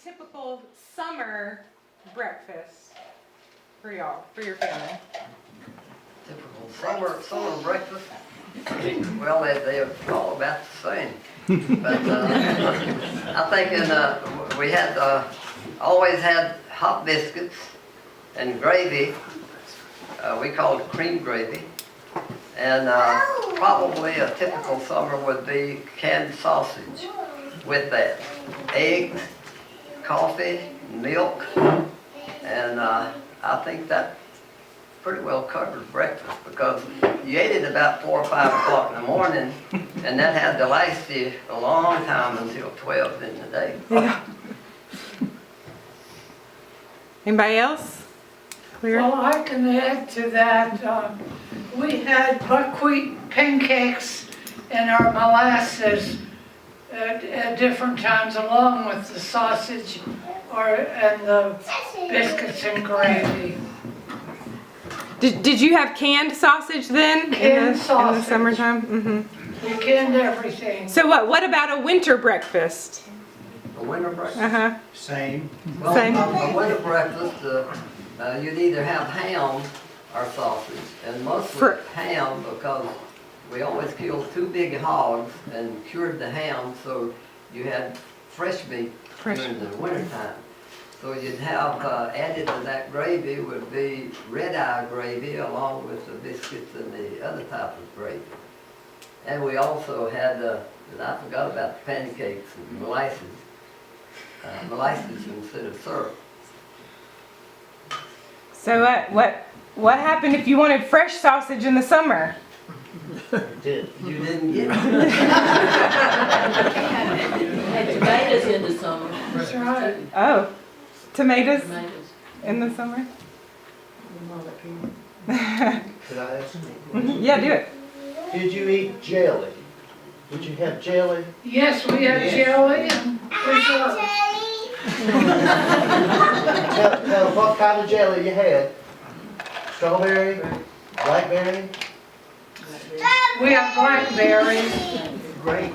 typical summer breakfast for y'all, for your family? Typical summer breakfast. Well, they're all about the same. But I think we had always had hot biscuits and gravy. We called it cream gravy. And probably a typical summer would be canned sausage with that. Eggs, coffee, milk, and I think that pretty well covered breakfast because you ate it about 4 or 5 o'clock in the morning, and that had to last you a long time until 12 in the day. Yeah. Anybody else? Clear? Well, I can add to that. We had buckwheat pancakes and our molasses at different times, along with the sausage and the biscuits and gravy. Did you have canned sausage then? Canned in the sausage. summertime? Mm-hmm. We canned everything. So what about a winter breakfast? A winter breakfast? Uh-huh. Same. Well, Same. a winter breakfast, you'd either have ham or sausage, and mostly ham because we always killed 2 big hogs and cured the ham so you had fresh meat during the wintertime. So you'd have added to that gravy would be red-eye gravy along with the biscuits and the other type of gravy. And we also had, and I forgot about the pancakes and molasses instead of syrup. So what happened if you wanted fresh sausage in the summer? You didn't get it. Had tomatoes in the summer. That's right. Oh, tomatoes Tomatoes. in the summer? Could I ask? Yeah, do it. Did you eat jelly? Did you have jelly? Yes, we had Yes. jelly and preserves. Tell what kind of jelly you had? Strawberry? Blackberry? We had blackberries. Great.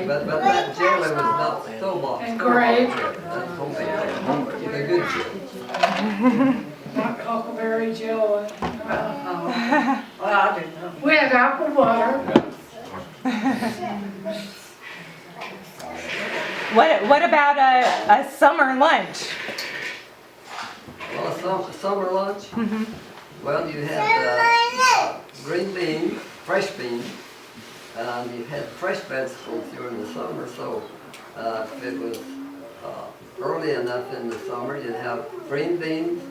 But that jelly was not store-bought. And grape. That's homemade. The good jelly. Not huckleberry jelly. Well, I didn't know. We had apple butter. What about a summer lunch? Well, a summer lunch? Well, you had green beans, fresh beans, and you had fresh vegetables during the summer, so if it was early enough in the summer, you'd have green beans,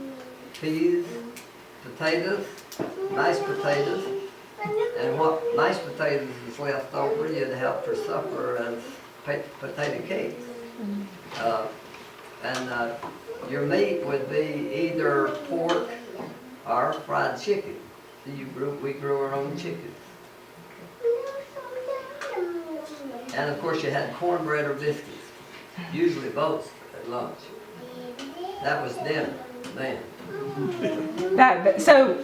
peas, potatoes, mashed potatoes, and what mashed potatoes is left over, you'd have for supper as potato cakes. And your meat would be either pork or fried chicken. So we grew our own chickens. And of course you had cornbread or biscuits, usually both at lunch. That was dinner then. So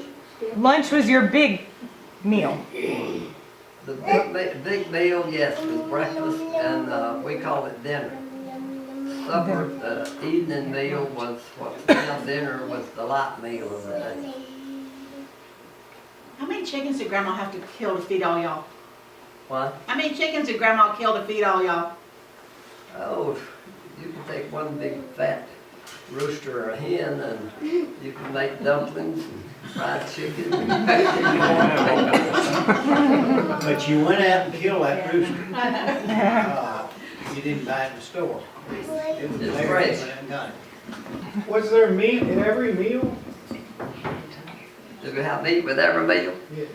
lunch was your big meal. The big meal, yes, was breakfast, and we called it dinner. Supper, evening meal was what's now dinner, was the light meal of the day. How many chickens did Grandma have to kill to feed all y'all? What? How many chickens did Grandma kill to feed all y'all? Oh, you can take one big fat rooster or a hen, and you can make dumplings and fried chicken. But you went out and killed that rooster. You didn't buy it in the store. It was It's there fresh. when I got it. Was there meat in every meal? Did we have meat with every meal? Yeah.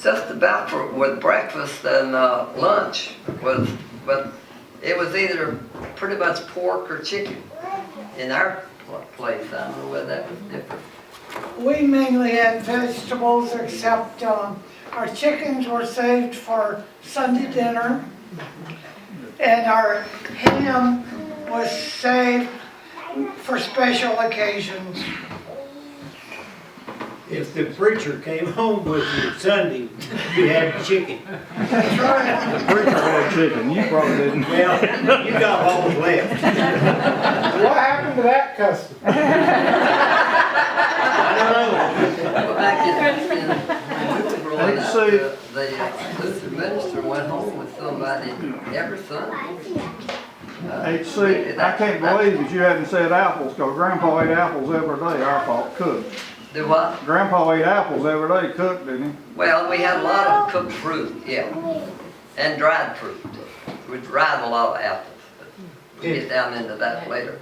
Just about with breakfast and lunch was, but it was either pretty much pork or chicken in our place. I don't know whether that was different. We mainly had vegetables, except our chickens were saved for Sunday dinner. And our ham was saved for special occasions. If the preacher came home with you Sunday, you had chicken. That's right. The preacher had chicken, you probably didn't. Well, you got what was left. What happened to that custom? I don't know. Well, back in growing up, see. the Lutheran minister went home with somebody every Sunday. HC, I can't believe that you hadn't said apples, because Grandpa ate apples every day, I thought, cooked. Do what? Grandpa ate apples every day, cooked, didn't he? Well, we had a lot of cooked fruit, yeah, and dried fruit. We dried a lot of apples, but we'll get down into that later.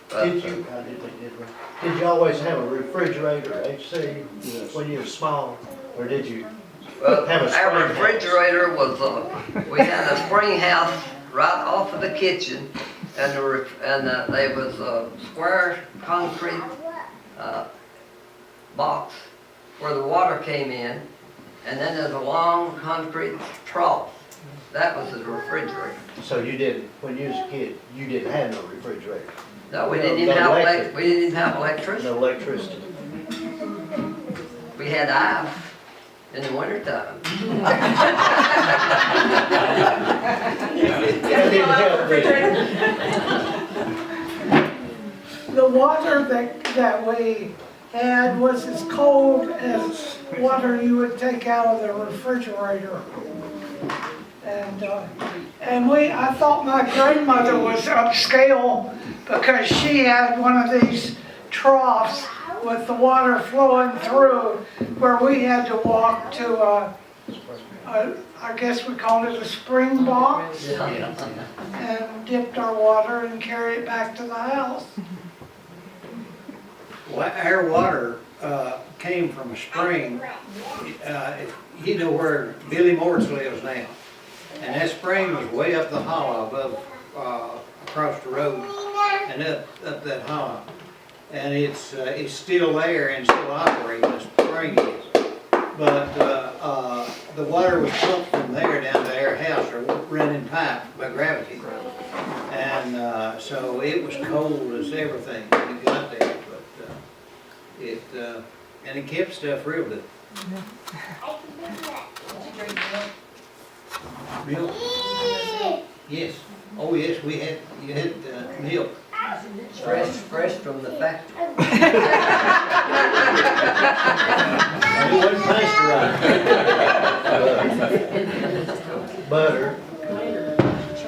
But, Did you always have a refrigerator, HC, when you were small, or did you? well, Have a spring our house. refrigerator was, we had a spring house right off of the kitchen, and there was a square concrete box where the water came in, and then there's a long concrete trough. That was the refrigerator. So you didn't, when you was a kid, you didn't have no refrigerator, No, we didn't even No have electric. we didn't even have electricity. no electricity. We had ice in the wintertime. That didn't help, did it? The water that we had was as cold as water you would take out of the refrigerator. And I thought my grandmother was upscale because she had one of these troughs with the water flowing through where we had to walk to I guess we called it a spring box, and dipped our water and carry it back to the house. Well, our water came from a spring. You know where Billy Morris lives now. And that spring was way up the hollow above, across the road and up that hollow. And it's still there and still operating, the spring is. But the water was pumped from there down to our house, or running pipe by gravity. And so it was cold as everything when it got there. But and it kept stuff real good. Milk? Yes. Oh, yes, you had milk. Fresh from the factory. It wasn't pasteurized. Butter.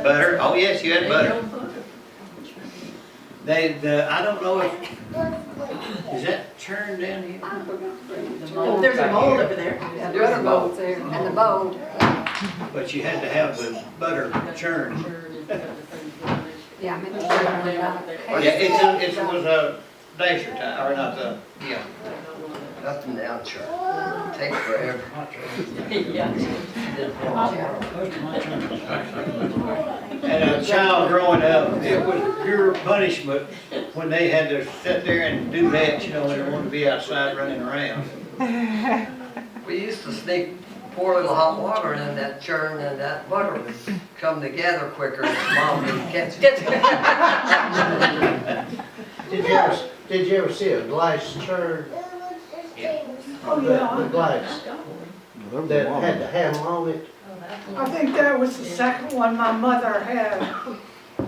Butter? Oh, yes, you had butter. I don't know if, is that churned down here? There's a mold over there. Yeah, there's a mold there, and the mold. But you had to have the butter churned. Yeah, I mean, Yeah, it was a dasher type, or not the, yeah. up and down church. Take forever. And a child growing up, it was pure punishment when they had to sit there and do that, you know, they didn't want to be outside running around. We used to sneak pour a little hot water in that churn, and that butter would come together quicker than mom didn't catch it. Did you ever see a glass churn? Oh, The yeah. glass that had the handle on it? I think that was the second one my mother had.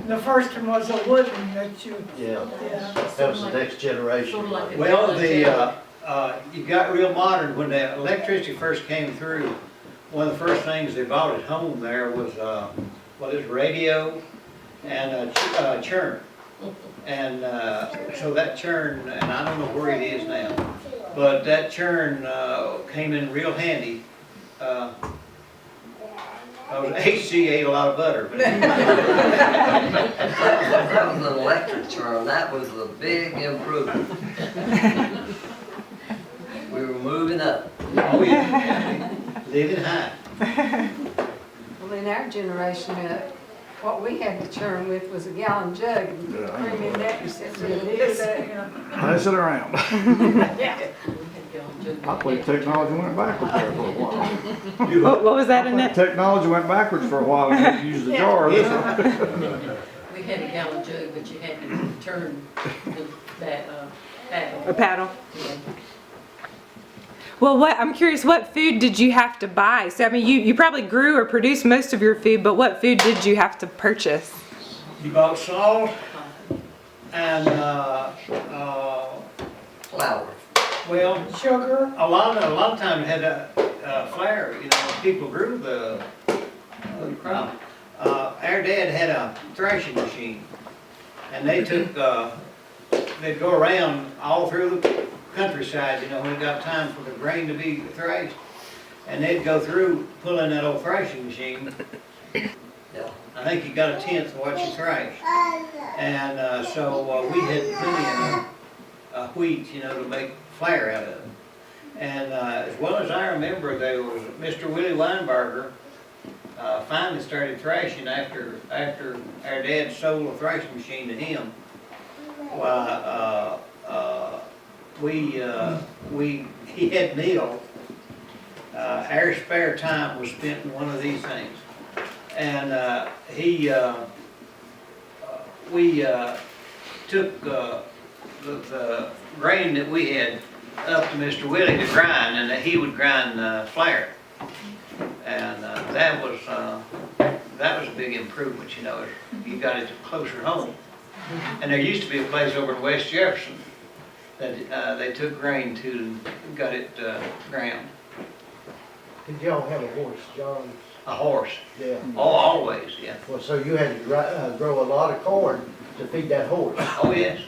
The first one was a wooden that you, Yeah, yeah. that was the next generation. Well, you got real modern, when the electricity first came through, one of the first things they bought at home there was, this radio and a churn. And so that churn, and I don't know where it is now, but that churn came in real handy. HC ate a lot of butter. But That was an electric churn. That was a big improvement. We were moving up. oh yeah, living high. Well, in our generation, what we had to churn with was a gallon jug, and cream in that, and sit there and do that, you know. Pass it around. I believe technology went backwards there for a while. What was that, Annette? Technology went backwards for a while and had to use the jar. We had a gallon jug, but you had to turn that paddle. A paddle? Yeah. Well, I'm curious, what food did you have to buy? So, I mean, you probably grew or produced most of your food, but what food did you have to purchase? You bought salt and, Flour. well, Sugar, a lot of times had a flour, you know, people grew the crop. Our dad had a thrashing machine, and they took, they'd go around all through the countryside, you know, when it got time for the grain to be thrashed, and they'd go through pulling that old thrashing machine. Yeah. I think you got a tenth of what you thrashed. And so we had plenty of wheat, you know, to make flour out of. And as well as I remember, there was Mr. Willie Weinberger finally started thrashing after our dad sold a thrashing machine to him. Why, he had meals. Our spare time was spent in one of these things. And we took the grain that we had up to Mr. Willie to grind, and he would grind flour. And that was a big improvement, you know, you got it closer home. And there used to be a place over in West Jefferson that they took grain to and got it ground. Did y'all have a horse, John? A horse, Yeah. oh, always, yeah. Well, so you had to grow a lot of corn to feed that horse. Oh, yes,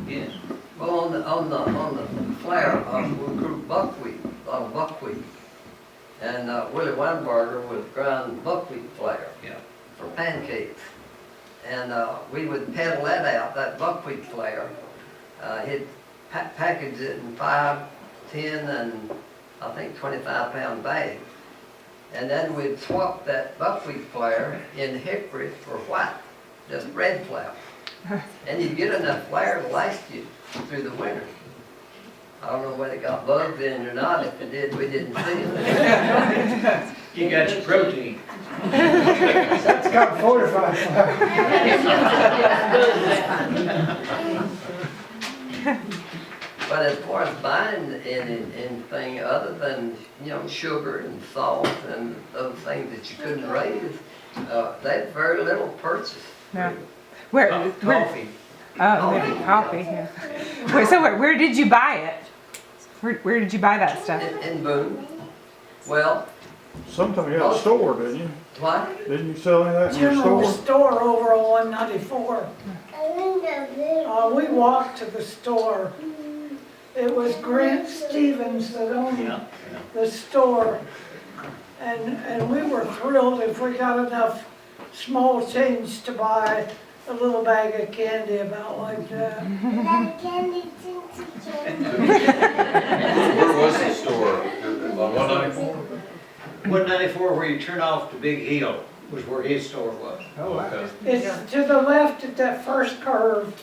yes. Well, on the flour, we grew buckwheat, a lot of buckwheat. And Willie Weinberger would grind buckwheat flour. Yeah. For pancakes. And we would peddle that out, that buckwheat flour. He'd package it in 5, 10, and I think 25-pound bags. And then we'd swap that buckwheat flour in hickory for white, just red flour. And you'd get enough flour to last you through the winter. I don't know whether it got bugs in it or not. If it did, we didn't see it. You got your protein. That's got fortified But as far as buying anything other than, you know, sugar and salt and those things that you couldn't raise, they had very little purchase. No. Where? Coffee. Oh, maybe coffee. Yeah. Wait, so where did you buy it? Where did you buy that stuff? In Boone. Well, Sometimes you had a store, didn't you? what? Didn't you sell any of that in your general store? store over on 194. We walked to the store. It was Grant Stevens that owned Yeah. the store. And we were thrilled if we got enough small change to buy a little bag of candy about like that. Where was the store? On 194? 194, where you turn off the big hill, was where his store was. Okay, It's to the left at that first curve.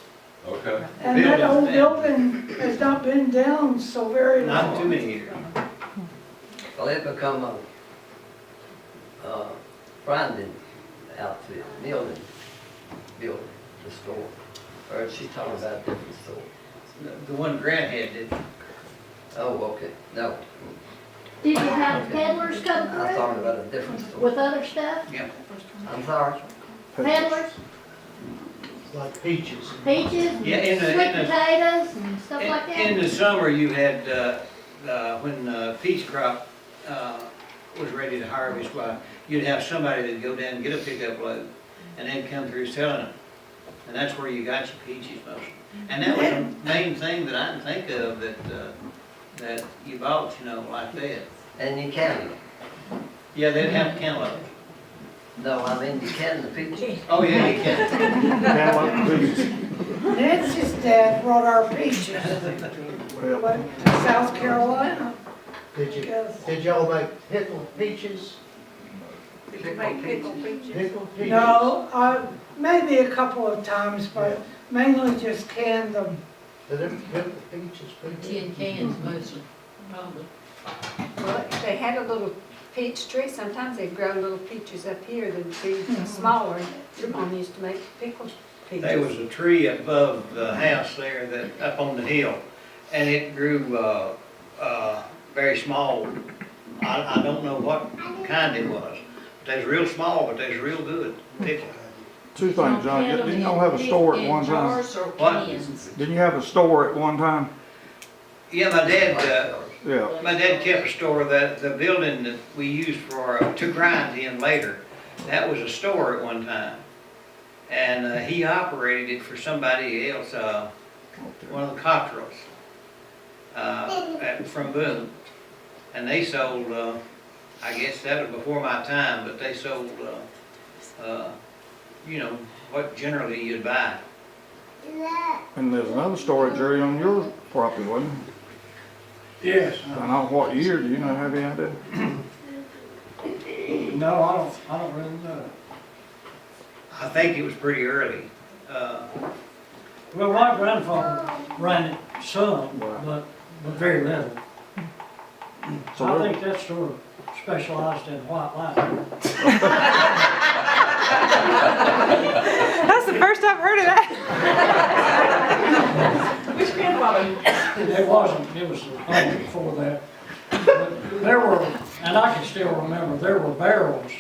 okay. And that old building has not been down so very Not too long. many years. Well, it become a branding outfit, building the store. Or she's talking about a different store. The one Grant had did. Oh, okay, no, Did you have peddlers come I was through talking about a different store. with other stuff? Yeah. I'm sorry. Peddlers, like peaches. peaches, Yeah, in the- sweet in the- potatoes and stuff like In that? the summer, you had, when peach crop was ready to harvest, well, you'd have somebody that'd go down and get a pickup load, and they'd come through selling them. And that's where you got your peaches mostly. And that was the main thing that I can think of that you bought, you know, like that. And you can, Yeah, they'd have cantaloupe. no, I mean, you can the peaches. Oh, yeah, you can. Cantaloupe peaches. Nancy's dad brought our peaches, Well, went to South Carolina. Did y'all make pickled peaches? Pickled peaches. Pickled peaches? No, maybe a couple of times, but mainly just canned them. Did them pickled peaches, people? Tin cans mostly, probably. Well, if they had a little peach tree, sometimes they'd grow little peaches up here that'd be smaller. Your mom used to make pickled peaches. There was a tree above the house there that, up on the hill, and it grew, very small. I don't know what kind it was. They was real small, but they was real good. Two things, John. Didn't y'all have a store at one time? In jars or What? cans? Didn't you have a store at one time? Yeah, Yeah. my dad kept a store. The building that we used for, to grind in later, that was a store at one time. And he operated it for somebody else, one of the Cottrells, from Boone. And they sold, I guess that was before my time, but they sold, you know, what generally you'd buy. And there's another store, Jerry, on your property, wasn't there? Yes. I don't know what year, do you know, have any idea? No, I don't really know. I think it was pretty early. Well, my grandfather ran it some, but very little. So I there- think that store specialized in white line. That's the first I've heard of that. Which grandfather? It wasn't, it was the home before that. But there were, and I can still remember, there were barrels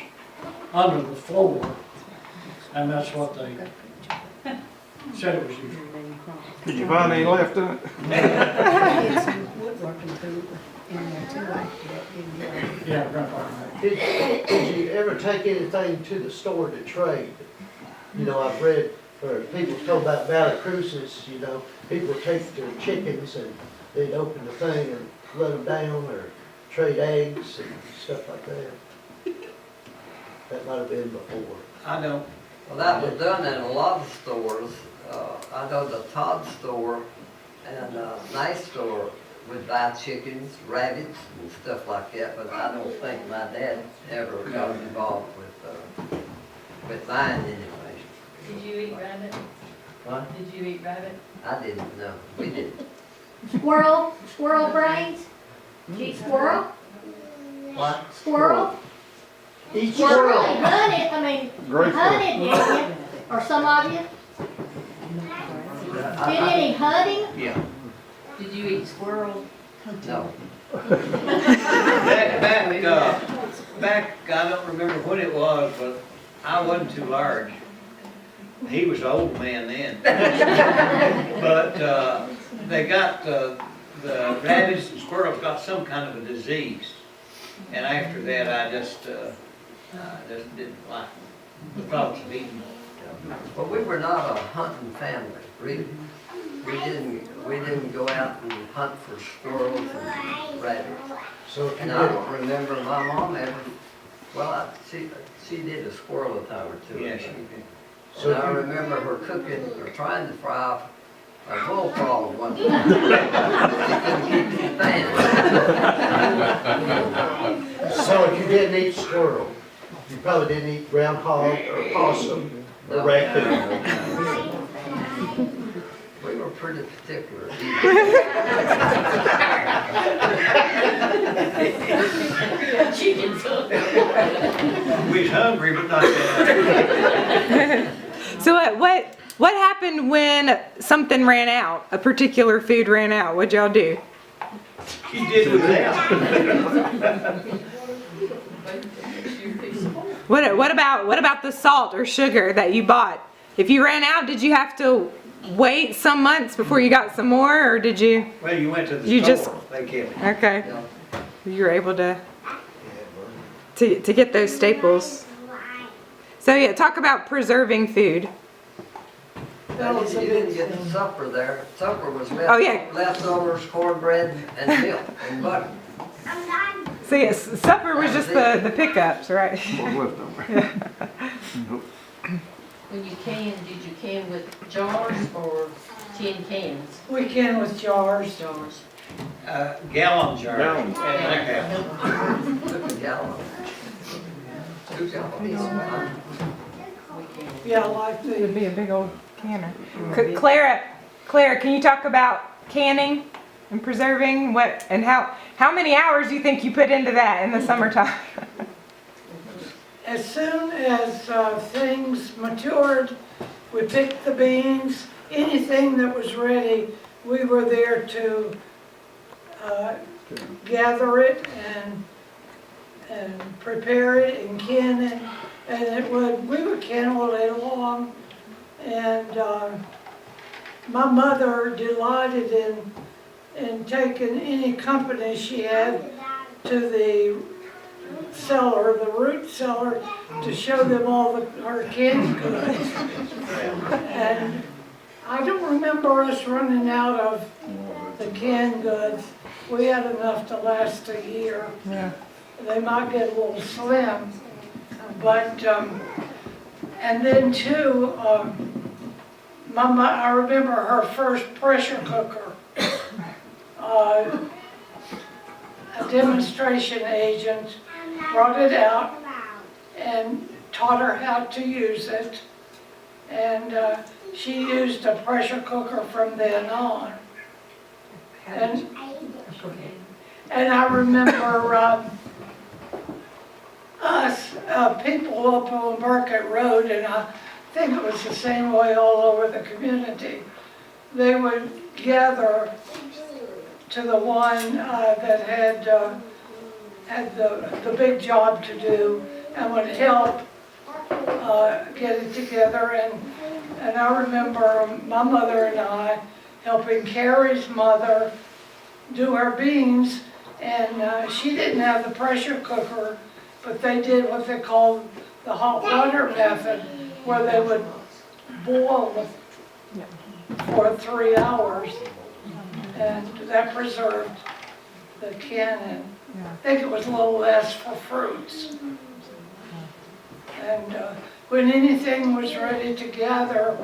under the floor, and that's what they said it was used for. Did you find any left in it? Yeah, grandfather made it. Did you ever take anything to the store to trade? You know, I've read, or people told about Valley Cruises, you know, people take their chickens and they'd open the thing and let them down, or trade eggs and stuff like that. That might have been before. I don't, Well, that was done in a lot of stores. I know the Todd store and Nice store would buy chickens, rabbits, and stuff like that, but I don't think my dad ever got involved with buying anything. Did you eat rabbit? What? Did you eat rabbit? I didn't know. We didn't. Squirrel brains? Did you eat squirrel? What? Squirrel? Each Squirrel, squirrel, hunted, I mean, Great hunted, didn't you? Or some of you? Did any hunting? yeah. Did you eat squirrel? No. Back, I don't remember when it was, but I wasn't too large. He was an old man then. But they got, the rabbits and squirrels got some kind of a disease. And after that, I just didn't like the thoughts of eating them. Well, we were not a hunting family, really. We didn't go out and hunt for squirrels and rabbits. so if you And I don't remember my mom ever, well, she did a squirrel a time or two. Yeah, I she think. did. And I remember her cooking, or trying to fry a bullfrog one time. She couldn't keep it in the pan. so if you didn't eat squirrel, you probably didn't eat groundhog or possum or raccoon. We were pretty particular. Chickens. We was hungry, but not that. So what happened when something ran out? A particular food ran out? What'd y'all do? She did with that. What about the salt or sugar that you bought? If you ran out, did you have to wait some months before you got some more, or did you? Well, you went to the You store, they kept it. Okay, you were able to get those staples. So yeah, talk about preserving food. You didn't get the supper there. Supper was Oh, yeah. leftovers, cornbread, and milk and butter. So yes, supper was just the pickups, right? What was left over? When you canned, did you can with jars or tin cans? We can with jars. Jars. Gallon jar. Gallon. Took a gallon. 2 gallons. Yeah, like It would the, be a big old canner. Clara, can you talk about canning and preserving what and how many hours do you think you put into that in the summertime? as soon as things matured, we picked the beans, anything that was ready, we were there to gather it and prepare it and can it. And we would cannel it along. And my mother delighted in taking any company she had to the cellar, the root cellar, to show them all her canned goods. And I don't remember us running out of the canned goods. We had enough to last a year. Yeah. They might get a little slim, but, and then too, I remember her first pressure cooker. A demonstration agent brought it out and taught her how to use it. And she used a pressure cooker from then on. And I remember people up on Burkett Road, and I think it was the same way all over the community. They would gather to the one that had the big job to do and would help get it together. And I remember my mother and I helping Carrie's mother do her beans, and she didn't have the pressure cooker, but they did what they called the hot water method, where they would boil for 3 hours, and that preserved the canning. I think it was a little less for fruits. And when anything was ready to gather,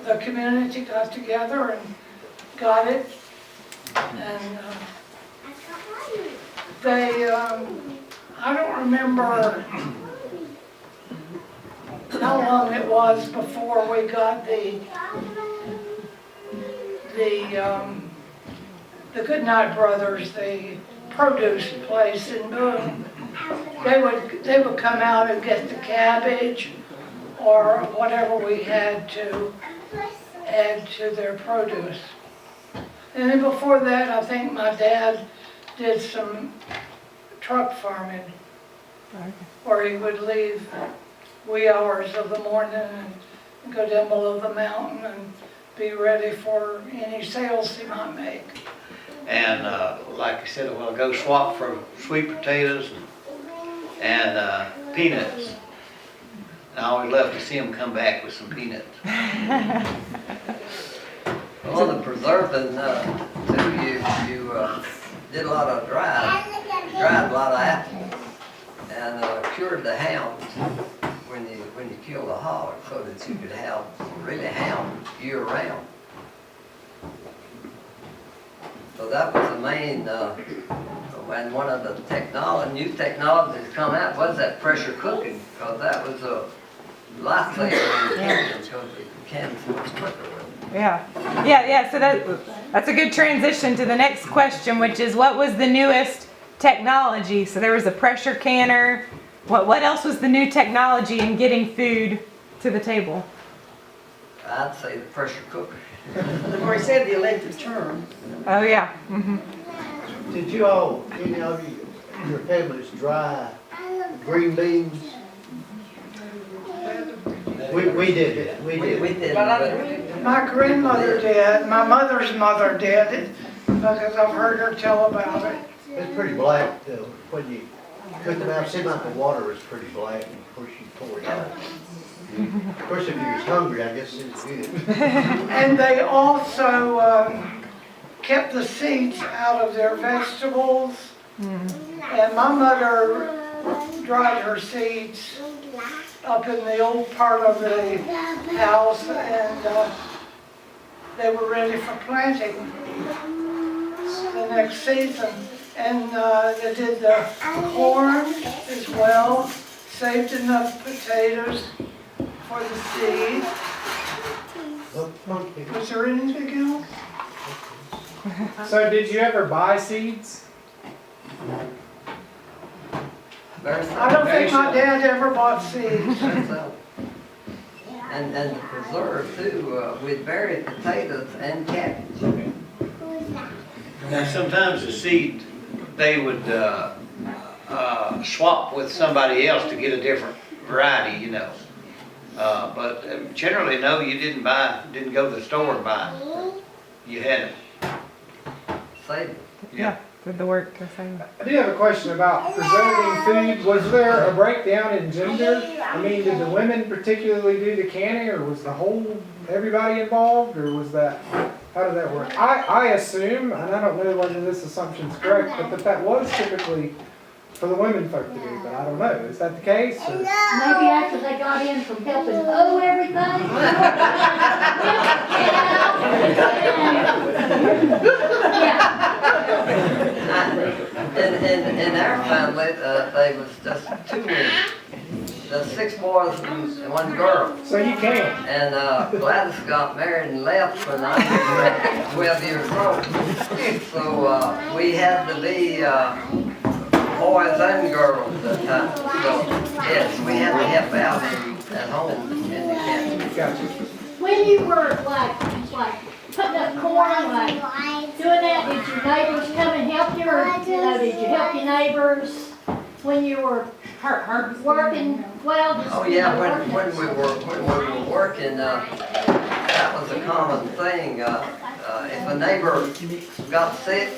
the community got together and got it. And they, I don't remember how long it was before we got the Goodnight Brothers, the produce place in Boone. They would come out and get the cabbage or whatever we had to add to their produce. And then before that, I think my dad did some truck farming, where he would leave wee hours of the morning and go down below the mountain and be ready for any sales he might make. And like I said a while ago, swap for sweet potatoes and peanuts. I always love to see them come back with some peanuts. Well, the preserving, too, you did a lot of dried a lot of apples and cured the hounds when you kill the hog, so that you could have really hounds year round. So that was the main, when one of the new technologies come out was that pressure cooking, because that was a lifesaver in the kitchen, because you can so much quicker with it. Yeah, so that's a good transition to the next question, which is what was the newest technology? So there was a pressure canner. What else was the new technology in getting food to the table? I'd say the pressure cooker. Or he said the electric churn. Oh yeah. Mm-hmm. Did you all, any of you, your families dry green beans? We did it, we did. We did, but My grandmother did, my mother's mother did, because I've heard her tell about it. It's pretty black though, when you cook them out, it seemed like the water was pretty black, and of course you pour it out. Of course, if you was hungry, I guess it's good. And they also kept the seeds out of their vegetables. And my mother dried her seeds up in the old part of the house, and they were ready for planting the next season. And they did the corn as well, saved enough potatoes for the seed. Was there anything else? So did you ever buy seeds? I don't think my dad ever bought seeds. And to preserve too, we'd bury potatoes and cabbage. Now, sometimes the seed, they would, swap with somebody else to get a different variety, you know. But generally, no, you didn't go to the store and buy it. You had it. Same. Yeah, did the work the same. I do have a question about preserving food. Was there a breakdown in gender? I mean, did the women particularly do the canning, or was everybody involved, or was that, how did that work? I assume, and I don't know whether this assumption's correct, but that was typically for the women folk to do, but I don't know. Is that the case? Or? Maybe after they got in from helping mow everything. In our family, they was just 2 women. There's 6 boys and 1 girl. So you can. And Gladys got married and left when I was 12 years old. So we had to be boys and girls at the time. So yes, we had to help out at home in the camp. Gotcha. When you were like putting up corn, like doing that, did your neighbors come and help you, or did you help your neighbors when you were working? Well, Oh yeah, when we were working, that was a common thing. If a neighbor got sick,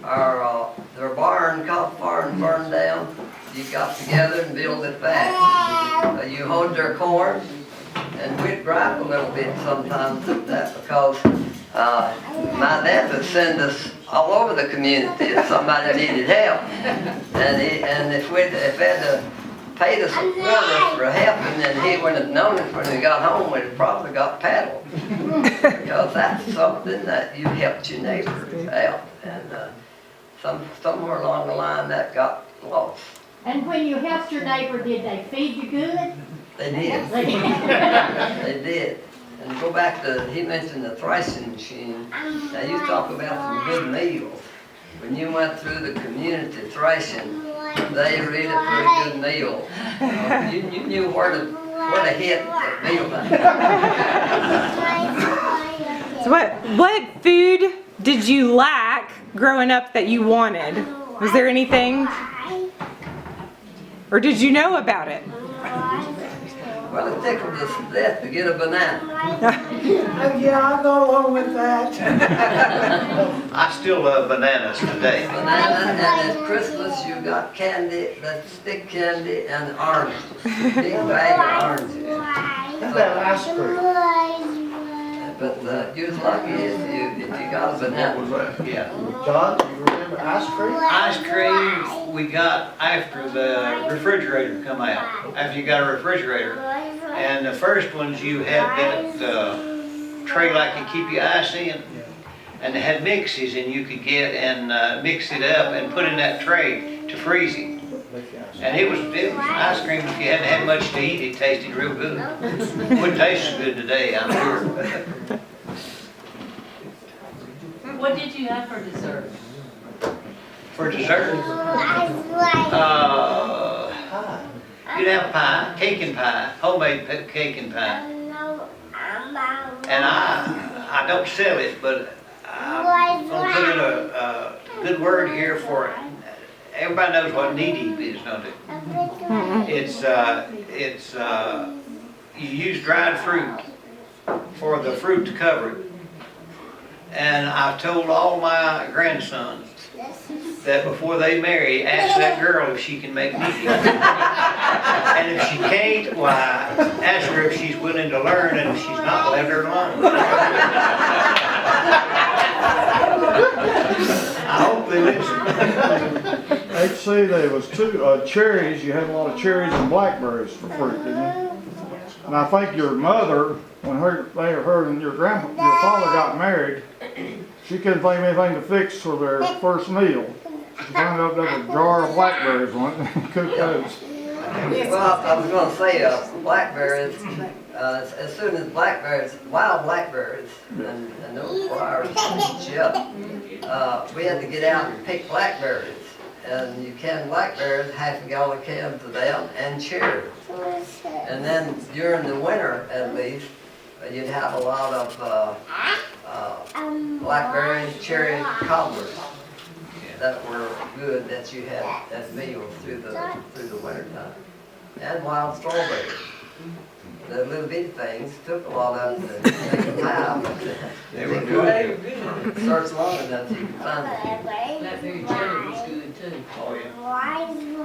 or their barn caught fire and burned down, you got together and built it back. You hoed their corn, and we'd gripe a little bit sometimes at that, because my dad would send us all over the community if somebody needed help. And if they had paid us a quarter for helping, then he wouldn't have known it when we got home. We'd have probably got paddled. Because that's something that you helped your neighbors out. And somewhere along the line that got lost. And when you helped your neighbor, did they feed you good? They did. They did. And go back to, he mentioned the threshing machine. Now you talk about some good meals. When you went through the community threshing, they really put a good meal. You knew where to hit that meal. So what food did you lack growing up that you wanted? Was there anything? Or did you know about it? Well, it tickled us to death to get a banana. Yeah, I'll go along with that. I still love bananas today. Banana, and at Christmas you got candy, that stick candy, and oranges. Big bag of oranges. How about ice cream? But you was lucky if you got a banana. What was that? Yeah. John, do you remember ice cream? Ice cream we got after the refrigerator come out. After you got a refrigerator. And the first ones you had that tray like you keep your ice in. And they had mixes, and you could get and mix it up and put in that tray to freeze it. And it was ice cream. If you hadn't had much to eat, it tasted real good. Wouldn't taste so good today, I'm sure. What did you have for dessert? For dessert, you'd have pie, cake and pie, homemade cake and pie. And I don't sell it, but I'm gonna put in a good word here for it. Everybody knows what knee deep is, don't they? It's you use dried fruit for the fruit to cover it. And I've told all my grandsons that before they marry, ask that girl if she can make knee deep. And if she can't, why, ask her if she's willing to learn, and if she's not, let her alone. I hope they listen. HC, there was cherries. You had a lot of cherries and blackberries for fruit, didn't you? And I think your mother, when her and your father got married, she couldn't think of anything to fix for their first meal. She found out there was a jar of blackberries one and cooked those. Well, I was going to say blackberries. As soon as wild blackberries, and those flowers chip, we had to get out and pick blackberries. And you can blackberries, half a gallon cans of them, and cherries. And then during the winter, at least, you'd have a lot of blackberry and cherry cobblers that were good that you had as meals through the winter time. And wild strawberries. The little bitty things took a lot of them to make a pie, but They were good. search long enough you can find them. Blackberry jelly was good too. Oh, yeah.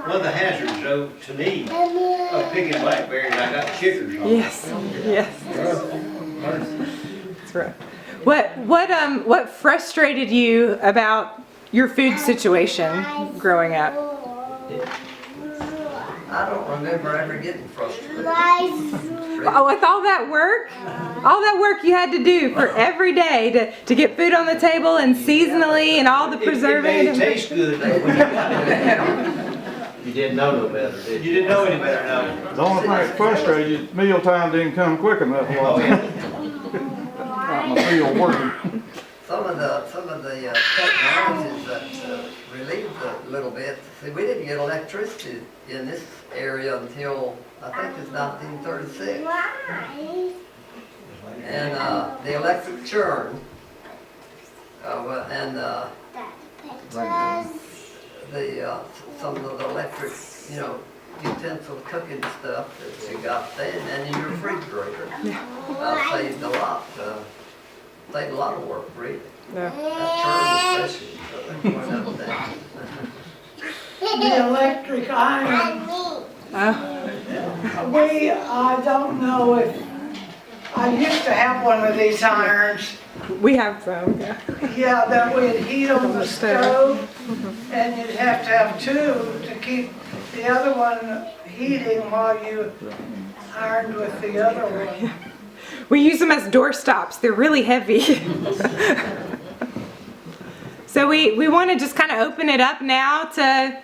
One of the hazards, though, to me, of picking blackberries, I got chiggers on. Yes, yes. That's right. What frustrated you about your food situation growing up? I don't remember ever getting frustrated. Oh, with all that work you had to do for every day to get food on the table and seasonally and all the It preserving. made it taste good, though, when you got it. You didn't know no better, did You you? didn't know any better, no. The only thing that frustrated you, mealtime didn't come quick enough. Oh, yeah. Out in the field working. Some of the technologies that relieved a little bit. See, we didn't get electricity in this area until I think it's 1936. And the electric churn, and some of the electric, utensil cooking stuff that you got then, and in your refrigerator, saved a lot. Saved a lot of work, really. Yeah. That churn especially. So they went up and down. The electric iron, I don't know if, I used to have one of these irons. We have some, yeah. Yeah, that would heat on the stove, and you'd have to have two to keep the other one heating while you ironed with the other one. We use them as door stops. They're really heavy. So we want to just kind of open it up now to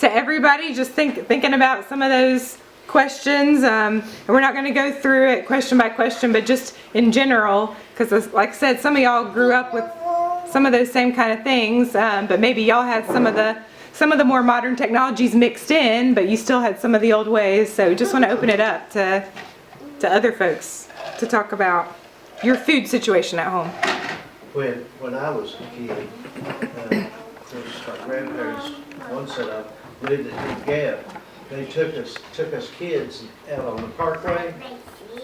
everybody, just thinking about some of those questions. And we're not going to go through it question by question, but just in general, because like I said, some of y'all grew up with some of those same kind of things, but maybe y'all had some of the more modern technologies mixed in, but you still had some of the old ways. So just want to open it up to other folks to talk about your food situation at home. When I was a kid, my grandparents, one set up, lived at Big Gap. They took us kids out on the parkway,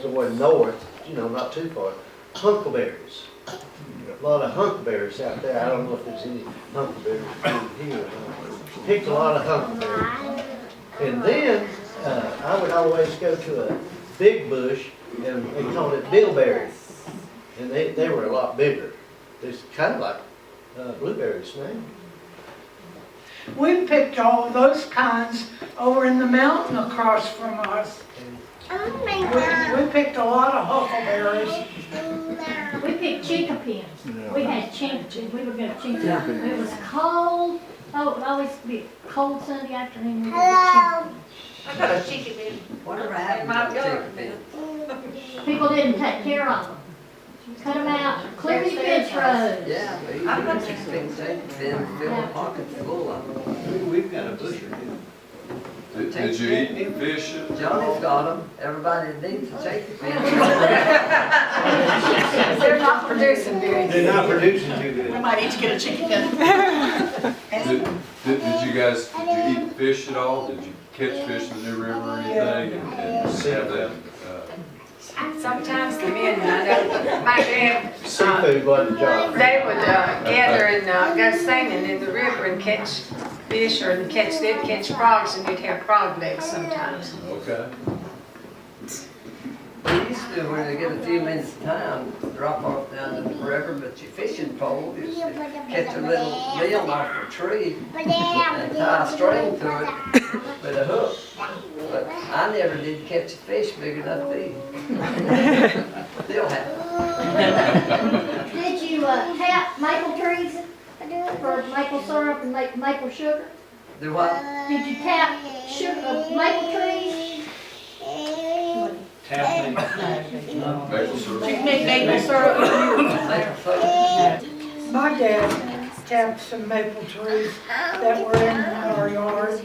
going north, not too far, huckleberries. A lot of huckleberries out there. I don't know if there's any huckleberries here or not. Picked a lot of huckleberries. And then I would always go to a big bush, and they called it bilberries. And they were a lot bigger. It's kind of like blueberries now. We picked all of those kinds over in the mountain across from us. We picked a lot of huckleberries. We picked chickapins. Yeah. We had chickapins. We were gonna chickapin. It was cold. Oh, it would always be a cold Sunday afternoon. We would get I got a chickapin. Whatever happened to the chickpea? People didn't take care of them. Cut them out, clear your fence rows. Yeah, I've got chickpeas, chickpeas, fill the pockets full of them. We've got a bush or two. Did you eat fish? Johnny's got them. Everybody needs a chickpea. They're not producing very good. They're not producing too We good. might each get a chicken. Did you guys, did you eat fish at all? Did you catch fish in the New River or anything? And have that, Sometimes the men, I know, my dad, Seafood wasn't a job. they would gather and go swimming in the river and catch fish, or they'd catch frogs, and you'd have frog legs sometimes. okay. We used to, when they get a few minutes of time, drop off down to the river, but your fishing pole, you catch a little reel off a tree and tie a string to it with a hook. But I never did catch a fish big enough to eat. Still haven't. Did you tap maple trees for maple syrup and make maple sugar? Do what? Did you tap maple trees? Tap me. Maple syrup. Make maple syrup. My dad tapped some maple trees that were in our yard.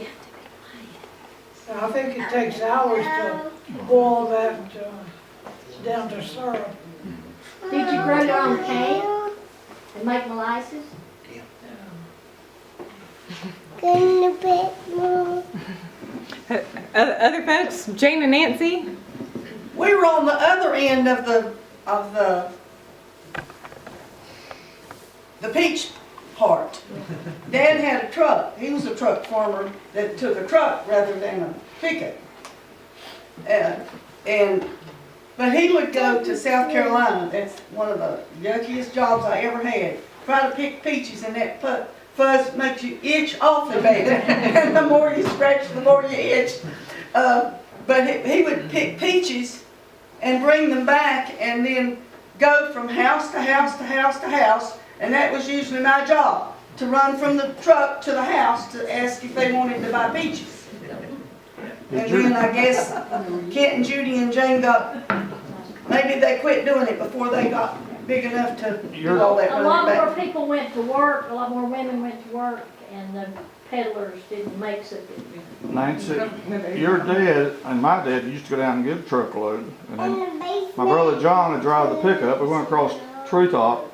And I think it takes hours to boil that down to syrup. Did you grow your own cane? and make molasses? Other folks, Jane and Nancy? We were on the other end of the peach part. Dad had a truck. He was a truck farmer that took a truck rather than a pickup. But he would go to South Carolina. That's one of the yuckiest jobs I ever had. Try to pick peaches, and that fuzz makes you itch awfully bad. And the more you scratch, the more you itch. But he would pick peaches and bring them back, and then go from house to house to house to house. And that was usually my job, to run from the truck to the house to ask if they wanted to buy peaches. And then I guess Kent and Judy and Jane maybe they quit doing it before they got big enough to do all that A running lot more back. people went to work, a lot more women went to work, and the peddlers didn't make such a. Nancy, your dad and my dad used to go down and get a truckload. And then my brother John would drive the pickup. We went across Treetop,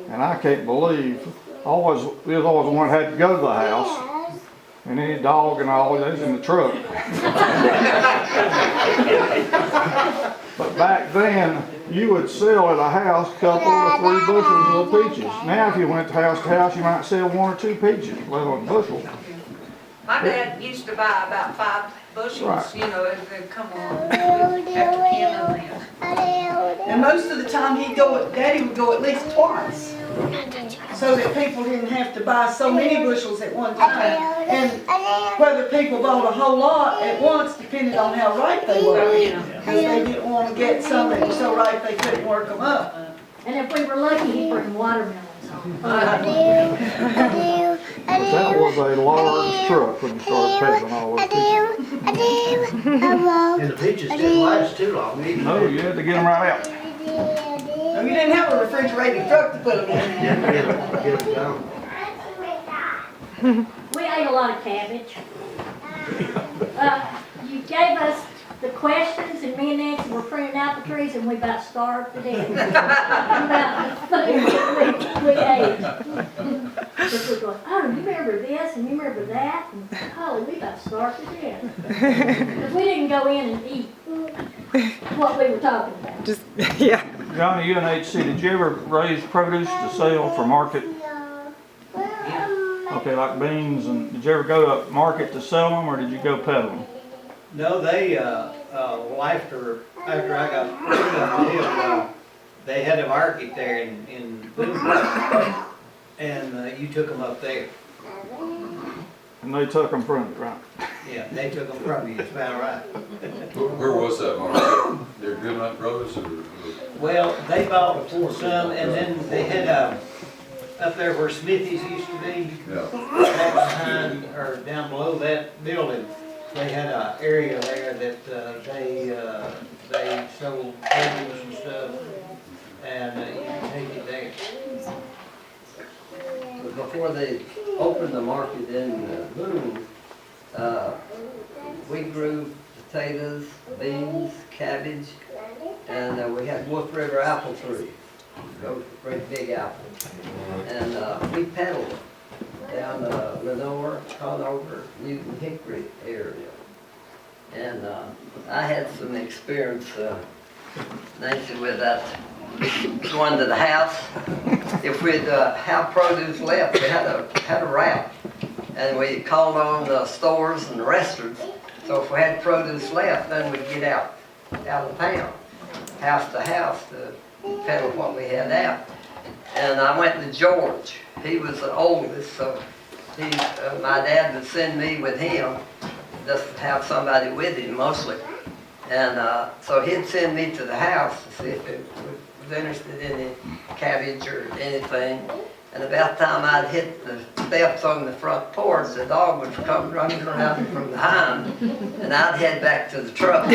and I can't believe, he was always the one that had to go to the house. And any dog and all, they was in the truck. But back then, you would sell at a house a couple or 3 bushels of peaches. Now if you went to house, you might sell 1 or 2 peaches, let alone a bushel. My dad used to buy about 5 bushels, Right. you know, as they come on, after 10 of them. And most of the time Daddy would go at least twice, so that people didn't have to buy so many bushels at one time. And whether people bought a whole lot at once depended on how ripe they were. Because they didn't want to get some that were so ripe they couldn't work them up. And if we were lucky, he'd bring watermelons home. But that was a large truck when you started peddling all those peaches. And the peaches didn't last too long either. No, you had to get them right out. And we didn't have a refrigerated truck to put them in. Get them gone. We ate a lot of cabbage. You gave us the questions, and me and Nancy were pruning out the trees, and we about starved to death. About the food we ate. Because we're going, oh, you remember this, and you remember that, and oh, we about starved to death. Because we didn't go in and eat what we were talking about. Just, yeah. Johnny, UNHC, did you ever raise produce to sell for market? Okay, like beans, and did you ever go to market to sell them, or did you go peddle them? No, they, well, after I got put on the hill, they had a market there in Bloomberg, and you took them up there. And they took them from you, right? Yeah, they took them from you, it's about right. Where was that market? They're Goodnight Brothers or? Well, they bought before some, and then they had, up there where Smithy's used to be, Yeah. back behind, or down below that building, they had an area there that they sold produce and stuff, and you can take it there. Before they opened the market in Boone, we grew potatoes, beans, cabbage, and we had Wolf River apple trees, those great big apples. And we peddled down Lenore, Conover, Newton, Hickory area. And I had some experience, Nancy, with that, going to the house. If we'd have produce left, we had a route. And we called on the stores and the restaurants. So if we had produce left, then we'd get out of town, house to house, to peddle what we had out. And I went to George. He was the oldest, so my dad would send me with him, just to have somebody with him mostly. And so he'd send me to the house to see if it was interested in any cabbage or anything. And about the time I'd hit the steps on the front porch, the dog would come running around from behind, and I'd head back to the truck.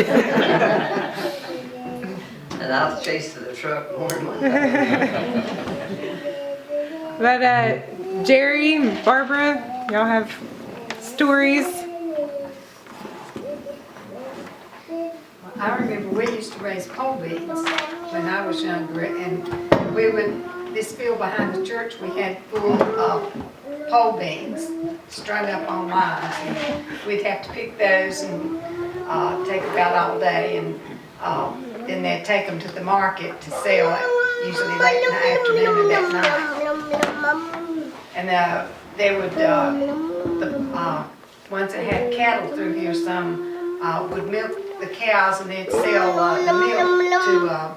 And I was chasing the truck more than one time. But Jerry, Barbara, y'all have stories? I remember we used to raise pole beans when I was younger, and we would this field behind the church, we had full of pole beans strung up on lines. And we'd have to pick those and take about all day, and then they'd take them to the market to sell it, usually late in the afternoon or that night. And they would, the ones that had cattle through here, some would milk the cows and they'd sell the milk to,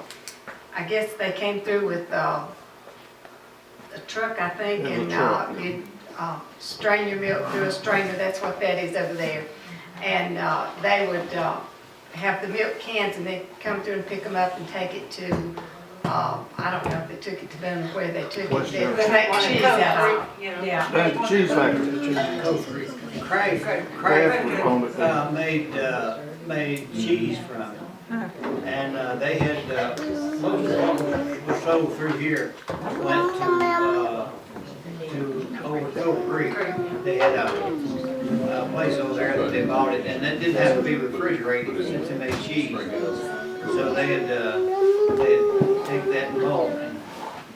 I guess they came through with a truck, I think, and you'd strain your milk through a strainer. That's what that is over there. And they would have the milk cans, and they'd come through and pick them up and take it to, I don't know if they took it to them or where they took it. They'd make cheese out of it. Yeah. That's the cheese factory. Kraft made cheese from it. And they had, most of what was sold through here went to over Coal Creek. They had a place over there that they bought it, and that didn't have to be refrigerated since they made cheese. So they'd take that bulk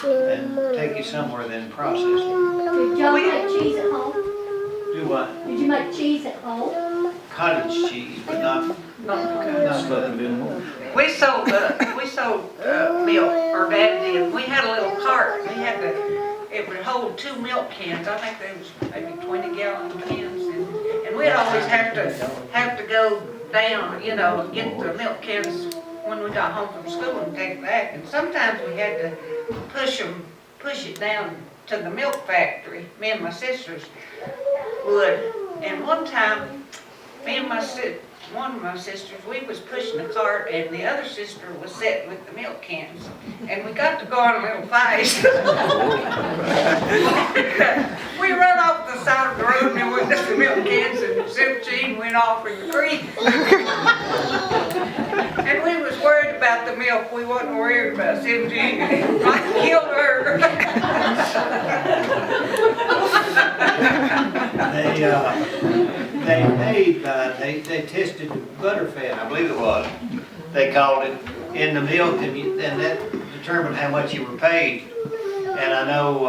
and take it somewhere, then process it. Did y'all make cheese at home? Do what? Did you make cheese at home? Cottage cheese, but not We sold milk, or Dad did. We had a little cart. We had it would hold 2 milk cans. I think there was maybe 20-gallon cans, and we'd always have to go down, you know, and get the milk cans when we got home from school and take it back. And sometimes we had to push it down to the milk factory. Me and my sisters would. And one time, one of my sisters, we was pushing the cart, and the other sister was sitting with the milk cans, and we got to go on a little fight. We run off the side of the road, and with the milk cans, and 17 went off in the creek. And we was worried about the milk. We wasn't worried about 17. I killed her. They tested the butter fat, I believe it was, they called it, in the milk, and that determined how much you were paid. And I know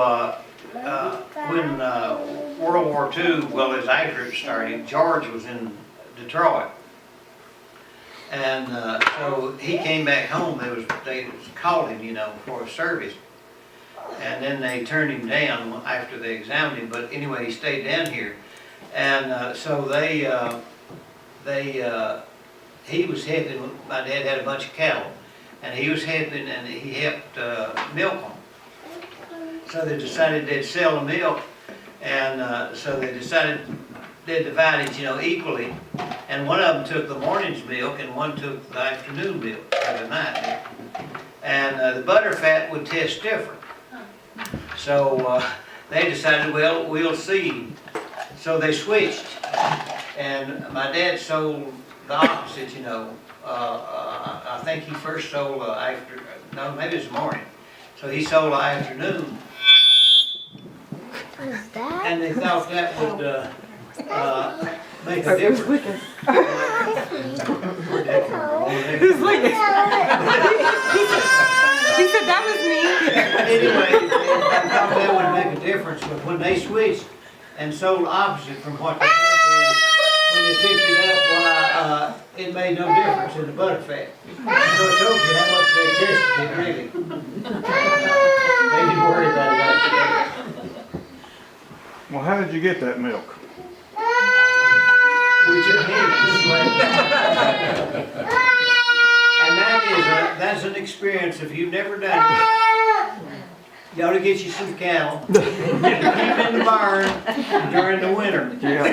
when World War II, well, as after it started, George was in Detroit. And so he came back home. They called him, you know, for a service. And then they turned him down after they examined him. But anyway, he stayed down here. And so he was helping. My dad had a bunch of cattle, and he was helping, and he helped milk them. So they decided they'd sell the milk, and so they decided they divided, you know, equally. And one of them took the morning's milk, and one took the afternoon milk or the night. And the butter fat would taste different. So they decided, well, we'll see. So they switched, and my dad sold the opposite, you know. I think he first sold maybe it was morning. So he sold the afternoon. And they thought that would make a difference. Who's looking? He said that was me. Anyway, I thought that would make a difference, but when they switched and sold opposite from what they had been, when they picked it up, why, it made no difference in the butter fat. So it told you how much they tested it, really. They didn't worry about it after that. Well, how did you get that milk? With your hands. And that's an experience if you've never done it. You ought to get you some cattle, keep in the barn during the winter. Yeah.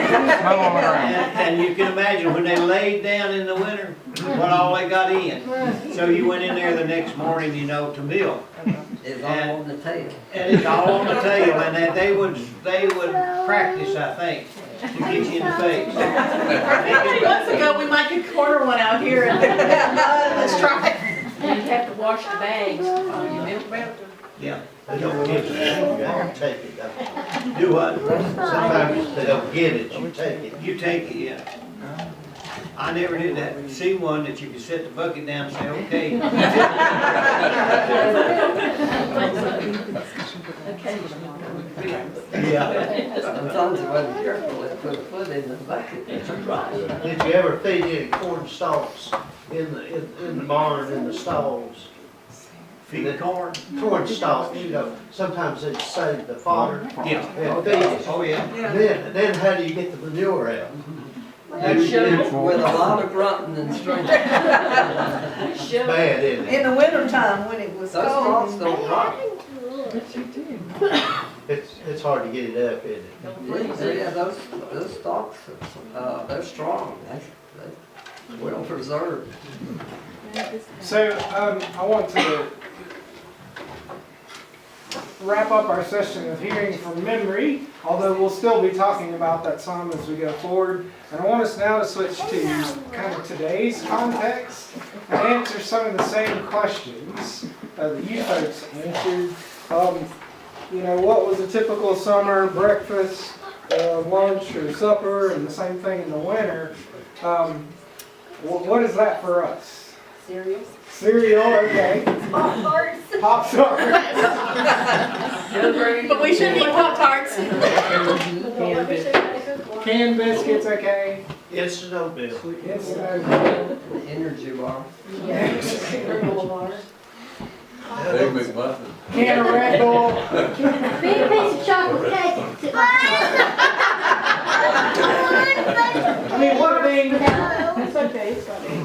And you can imagine when they laid down in the winter, what all they got in. So you went in there the next morning, you know, to milk. It's all on the tail. And it's all on the tail, and that they would practice, I think, to get you in the face. 3 months ago, we might could corner one out here and let's try it. And you have to wash the bags on your milk belt. Yeah. They don't give it, you gotta take it. Do what? Sometimes they don't give it, you take it. You take it, yeah. I never did that. See one that you could set the bucket down and say, okay. in the bucket. Did you ever feed any corn stalks in the barn, in the stalls? Feed corn? Corn stalks, you know, sometimes they save the fodder. Yeah. And feed it. Oh, yeah. Then how do you get the manure out? With a lot of grunting and screaming. It's bad, isn't it? In the wintertime, when it was Those cold. stalks don't rot. It's hard to get it up, isn't it? Yeah, those stalks, they're strong. They're well preserved. So, I want to wrap up our session of hearing from memory, although we'll still be talking about that some as we go forward. And I want us now to switch to kind of today's context and answer some of the same questions that you folks answered. You know, what was a typical summer breakfast, lunch, or supper, and the same thing in the winter? What is that for us? Cereal, okay. Pop-Tarts. Pop-Tarts. But we shouldn't eat Pop-Tarts. Canned biscuits, okay. Instant oatmeal. Instant oatmeal. Energy bar. Egg McMuffin. Can of Red Bull. Big piece of chocolate cake. I mean, one thing, It's okay, it's fine.